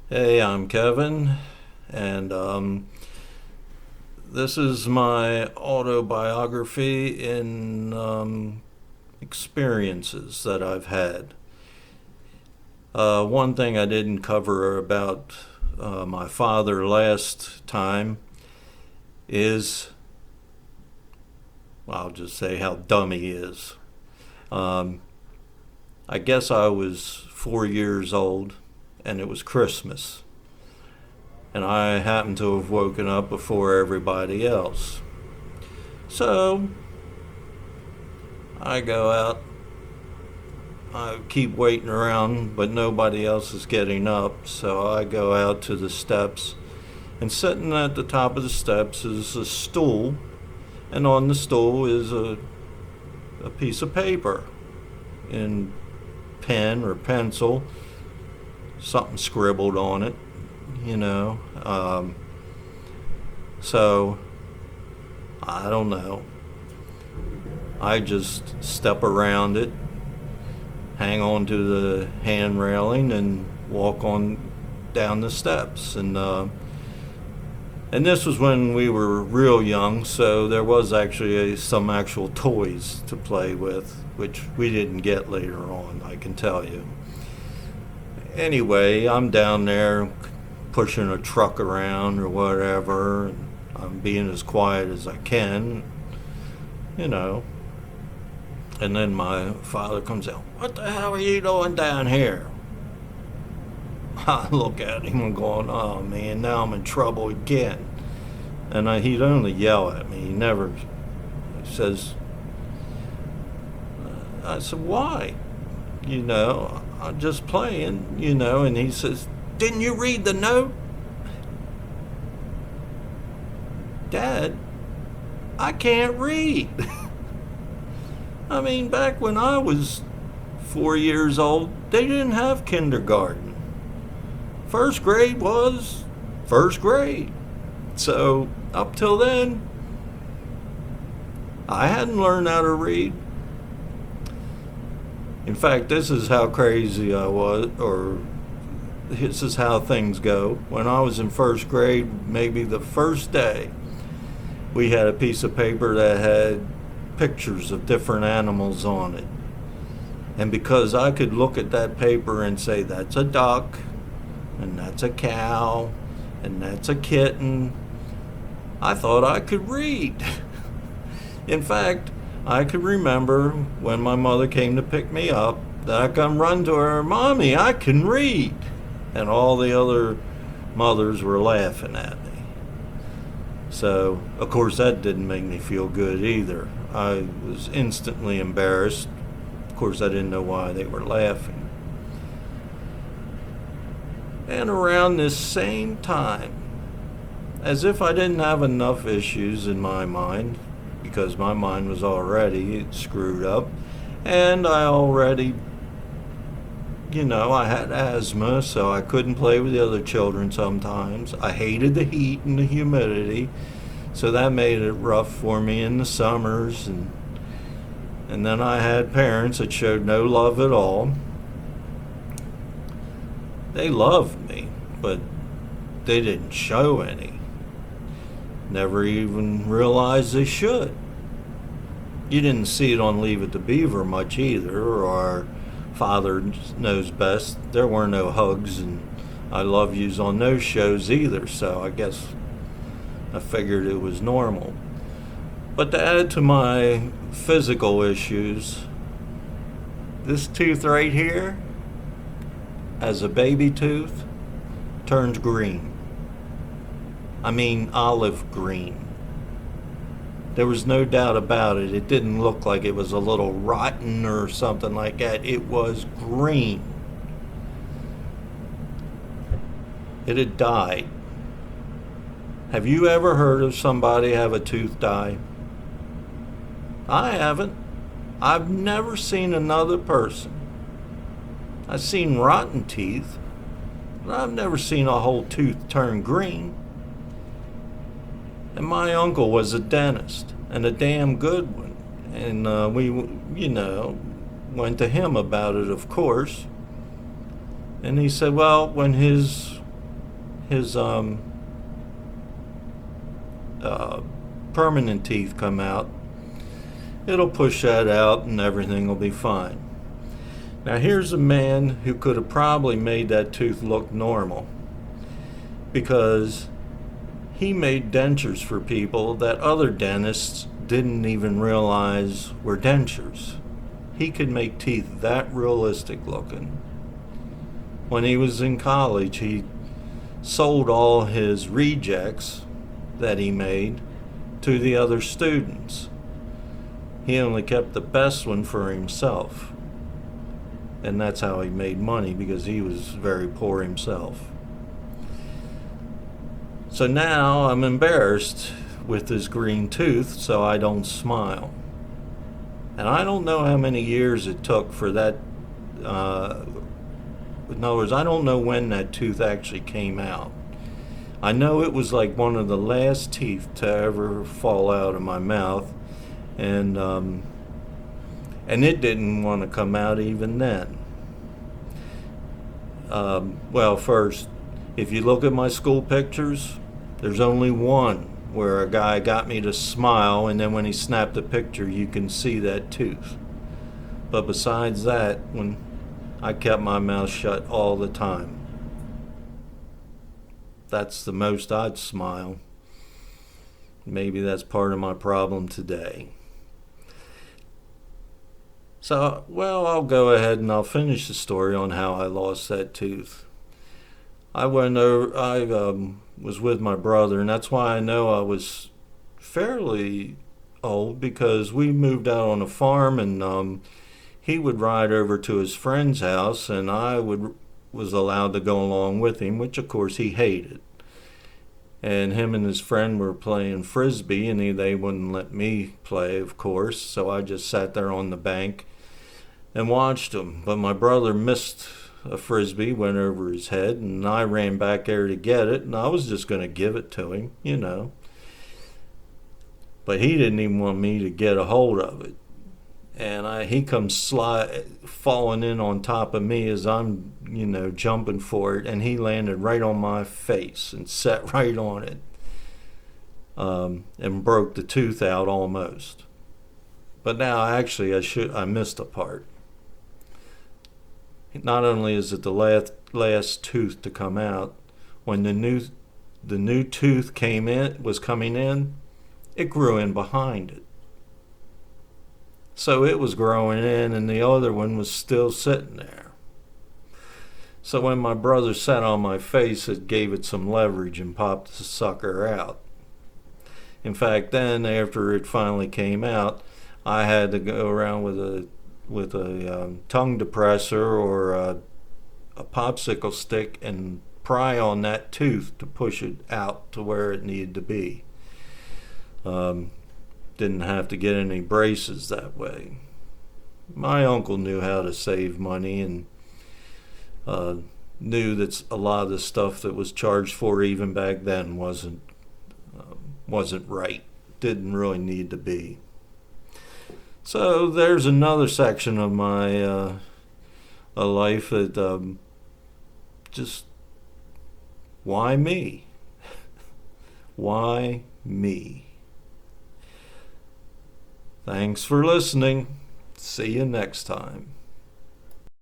Hey, I'm Kevin, and this is my autobiography in experiences that I've had. One thing I didn't cover about my father last time is, I'll just say how dumb he is. Um, I guess I was 4 years old, and it was Christmas. And I happened to have woken up before everybody else. So I go out, I keep waiting around, but nobody else is getting up. So I go out to the steps, and sitting at the top of the steps is a stool, and on the stool is a piece of paper in pen or pencil, something scribbled on it, you know. So I don't know. I just step around it, hang on to the hand railing, and walk on down the steps. And this was when we were real young, so there was actually some actual toys to play with, which we didn't get later on, I can tell you. Anyway, I'm down there pushing a truck around or whatever. And I'm being as quiet as I can, you know. And then my father comes out. What the hell are you doing down here? I look at him and going, oh man, now I'm in trouble again. And he'd only yell at me. He never he says, I said, why? I'm just playing, and he says, didn't you read the note? Dad, I can't read. I mean, back when I was 4 years old, they didn't have kindergarten. First grade was first grade. So up till then, I hadn't learned how to read. In fact, this is how crazy I was, or this is how things go. When I was in first grade, maybe the first day, we had a piece of paper that had pictures of different animals on it. And because I could look at that paper and say, that's a duck, and that's a cow, and that's a kitten, I thought I could read. In fact, I could remember when my mother came to pick me up that I come run to her, Mommy, I can read. And all the other mothers were laughing at me. So, of course, that didn't make me feel good either. I was instantly embarrassed. Of course, I didn't know why they were laughing. And around this same time, as if I didn't have enough issues in my mind, because my mind was already screwed up, and I already, I had asthma, so I couldn't play with the other children sometimes. I hated the heat and the humidity, so that made it rough for me in the summers, and then I had parents that showed no love at all. They loved me, but they didn't show any. Never even realized they should. You didn't see it on Leave It to Beaver much either, or Father Knows Best. There were no hugs and I love yous on those shows either, so I guess I figured it was normal. But to add to my physical issues, this tooth right here, as a baby tooth, turns green. I mean olive green. There was no doubt about it. It didn't look like it was a little rotten or something like that. It was green. It had died. Have you ever heard of somebody have a tooth die? I haven't. I've never seen another person. I've seen rotten teeth, but I've never seen a whole tooth turn green. And my uncle was a dentist, and a damn good one. And we, went to him about it, of course. And he said, well, when his his permanent teeth come out, it'll push that out and everything will be fine. Now here's a man who could have probably made that tooth look normal, because he made dentures for people that other dentists didn't even realize were dentures. He could make teeth that realistic looking. When he was in college, he sold all his rejects that he made to the other students. He only kept the best one for himself. And that's how he made money, because he was very poor himself. So now I'm embarrassed with this green tooth, so I don't smile. And I don't know how many years it took for that. In other words, I don't know when that tooth actually came out. I know it was like one of the last teeth to ever fall out of my mouth, and it didn't want to come out even then. Well, first, if you look at my school pictures, there's only one where a guy got me to smile, and then when he snapped the picture, you can see that tooth. But besides that, when I kept my mouth shut all the time. That's the most I'd smile. Maybe that's part of my problem today. So, well, I'll go ahead and I'll finish the story on how I lost that tooth. I was with my brother, and that's why I know I was fairly old, because we moved out on a farm, and he would ride over to his friend's house, and I was allowed to go along with him, which of course he hated. And him and his friend were playing frisbee, and they wouldn't let me play, of course, so I just sat there on the bank and watched them. But my brother missed a frisbee, went over his head, and I ran back there to get it, and I was just going to give it to him, you know. But he didn't even want me to get a hold of it. And he comes falling in on top of me as I'm, jumping for it, and he landed right on my face and sat right on it, and broke the tooth out almost. But now, actually, I missed a part. Not only is it the last tooth to come out, when the new tooth was coming in, it grew in behind it. So it was growing in, and the other one was still sitting there. So when my brother sat on my face, it gave it some leverage and popped the sucker out. In fact, then after it finally came out, I had to go around with a tongue depressor or a popsicle stick and pry on that tooth to push it out to where it needed to be. Didn't have to get any braces that way. My uncle knew how to save money, and knew that a lot of the stuff that was charged for even back then wasn't right. Didn't really need to be. So there's another section of my life that just, why me? Why me? Thanks for listening. See you next time.